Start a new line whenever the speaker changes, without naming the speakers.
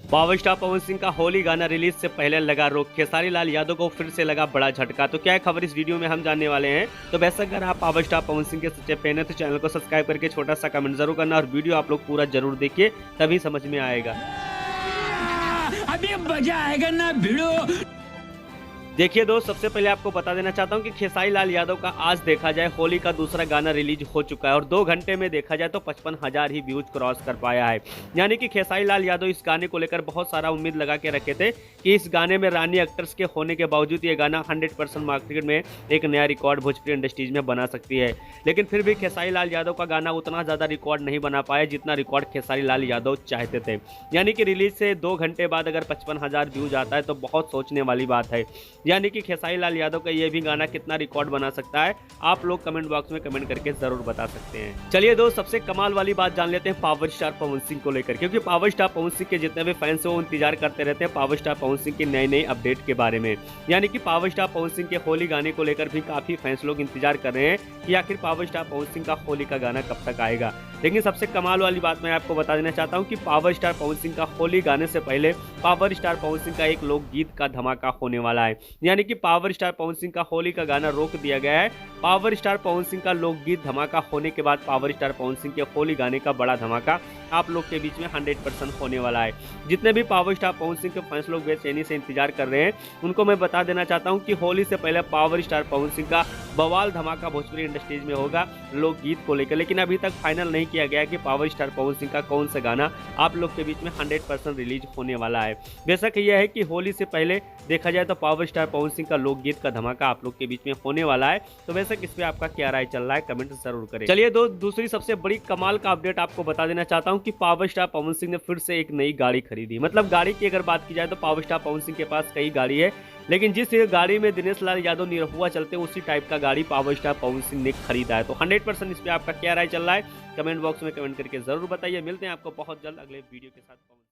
Power star Pawan Singh का होली गाना release से पहले लगा रोक, खेसारी लाल यादव को फिर से लगा बड़ा झटका। तो क्या है खबर इस वीडियो में हम जानने वाले हैं। तो वैसे अगर आप पावर स्टार पवन सिंह के सच्चे फैन हैं तो चैनल को सब्सक्राइब करके छोटा सा कमेंट जरूर करना और वीडियो आप लोग पूरा जरूर देखिए, तभी समझ में आएगा।
अभी मजा आएगा ना भिड़ो।
देखिए दोस्त, सबसे पहले आपको बता देना चाहता हूं कि खेसारी लाल यादव का आज देखा जाए होली का दूसरा गाना रिलीज हो चुका है और 2 घंटे में देखा जाए तो 55,000 ही व्यूज क्रॉस कर पाया है। यानी कि खेसारी लाल यादव इस गाने को लेकर बहुत सारा उम्मीद लगा के रखे थे कि इस गाने में रानी एक्टर्स के होने के बावजूद ये गाना 100% मार्केट में एक नया रिकॉर्ड भोजपुरी इंडस्ट्रीज में बना सकती है। लेकिन फिर भी खेसारी लाल यादव का गाना उतना ज़्यादा रिकॉर्ड नहीं बना पाया जितना रिकॉर्ड खेसारी लाल यादव चाहते थे। यानी कि रिलीज से 2 घंटे बाद अगर 55,000 व्यूज आता है तो बहुत सोचने वाली बात है। यानी कि खेसारी लाल यादव का ये भी गाना कितना रिकॉर्ड बना सकता है, आप लोग कमेंट बॉक्स में कमेंट करके जरूर बता सकते हैं। चलिए दोस्त, सबसे कमाल वाली बात जान लेते हैं पावर स्टार पवन सिंह को लेकर, क्योंकि पावर स्टार पवन सिंह के जितने भी फैंस हैं वो इंतजार करते रहते हैं पावर स्टार पवन सिंह की नई नई अपडेट के बारे में। यानी कि पावर स्टार पवन सिंह के होली गाने को लेकर भी काफी फैंस लोग इंतजार कर रहे हैं कि आखिर पावर स्टार पवन सिंह का होली का गाना कब तक आएगा। लेकिन सबसे कमाल वाली बात मैं आपको बता देना चाहता हूं कि पावर स्टार पवन सिंह का होली गाने से पहले पावर स्टार पवन सिंह का एक लोकगीत का धमाका होने वाला है। यानी कि पावर स्टार पवन सिंह का होली का गाना रोक दिया गया है। पावर स्टार पवन सिंह का लोकगीत धमाका होने के बाद पावर स्टार पवन सिंह के होली गाने का बड़ा धमाका आप लोग के बीच में 100% होने वाला है। जितने भी पावर स्टार पवन सिंह के फैंस लोग बेचैनी से इंतजार कर रहे हैं उनको मैं बता देना चाहता हूं कि होली से पहले पावर स्टार पवन सिंह का बवाल धमाका भोजपुरी इंडस्ट्रीज में होगा लोकगीत को लेकर। लेकिन अभी तक फाइनल नहीं किया गया कि पावर स्टार पवन सिंह का कौन सा गाना आप लोग के बीच में 100% रिलीज होने वाला है। बेशक यह है कि होली से पहले देखा जाए तो पावर स्टार पवन सिंह का लोकगीत का धमाका आप लोग के बीच में होने वाला है। तो बेशक इस पे आपका क्या राय चल रहा है कमेंट जरूर करें। चलिए दूसरी सबसे बड़ी कमाल का अपडेट आपको बता देना चाहता हूं कि पावर स्टार पवन सिंह ने फिर से एक नई गाड़ी खरीदी। मतलब गाड़ी की अगर बात की जाए तो पावर स्टार पवन सिंह के पास कई गाड़ी है, लेकिन जिस गाड़ी में दिनेश लाल यादव निरहुआ चलते हैं उसी टाइप का गाड़ी पावर स्टार पवन सिंह ने खरीदा है। तो 100% इस पे आपका क्या राय चल रहा है कमेंट बॉक्स में कमेंट करके जरूर बताइए। मिलते हैं आपको बहुत जल्द अगले वीडियो के साथ।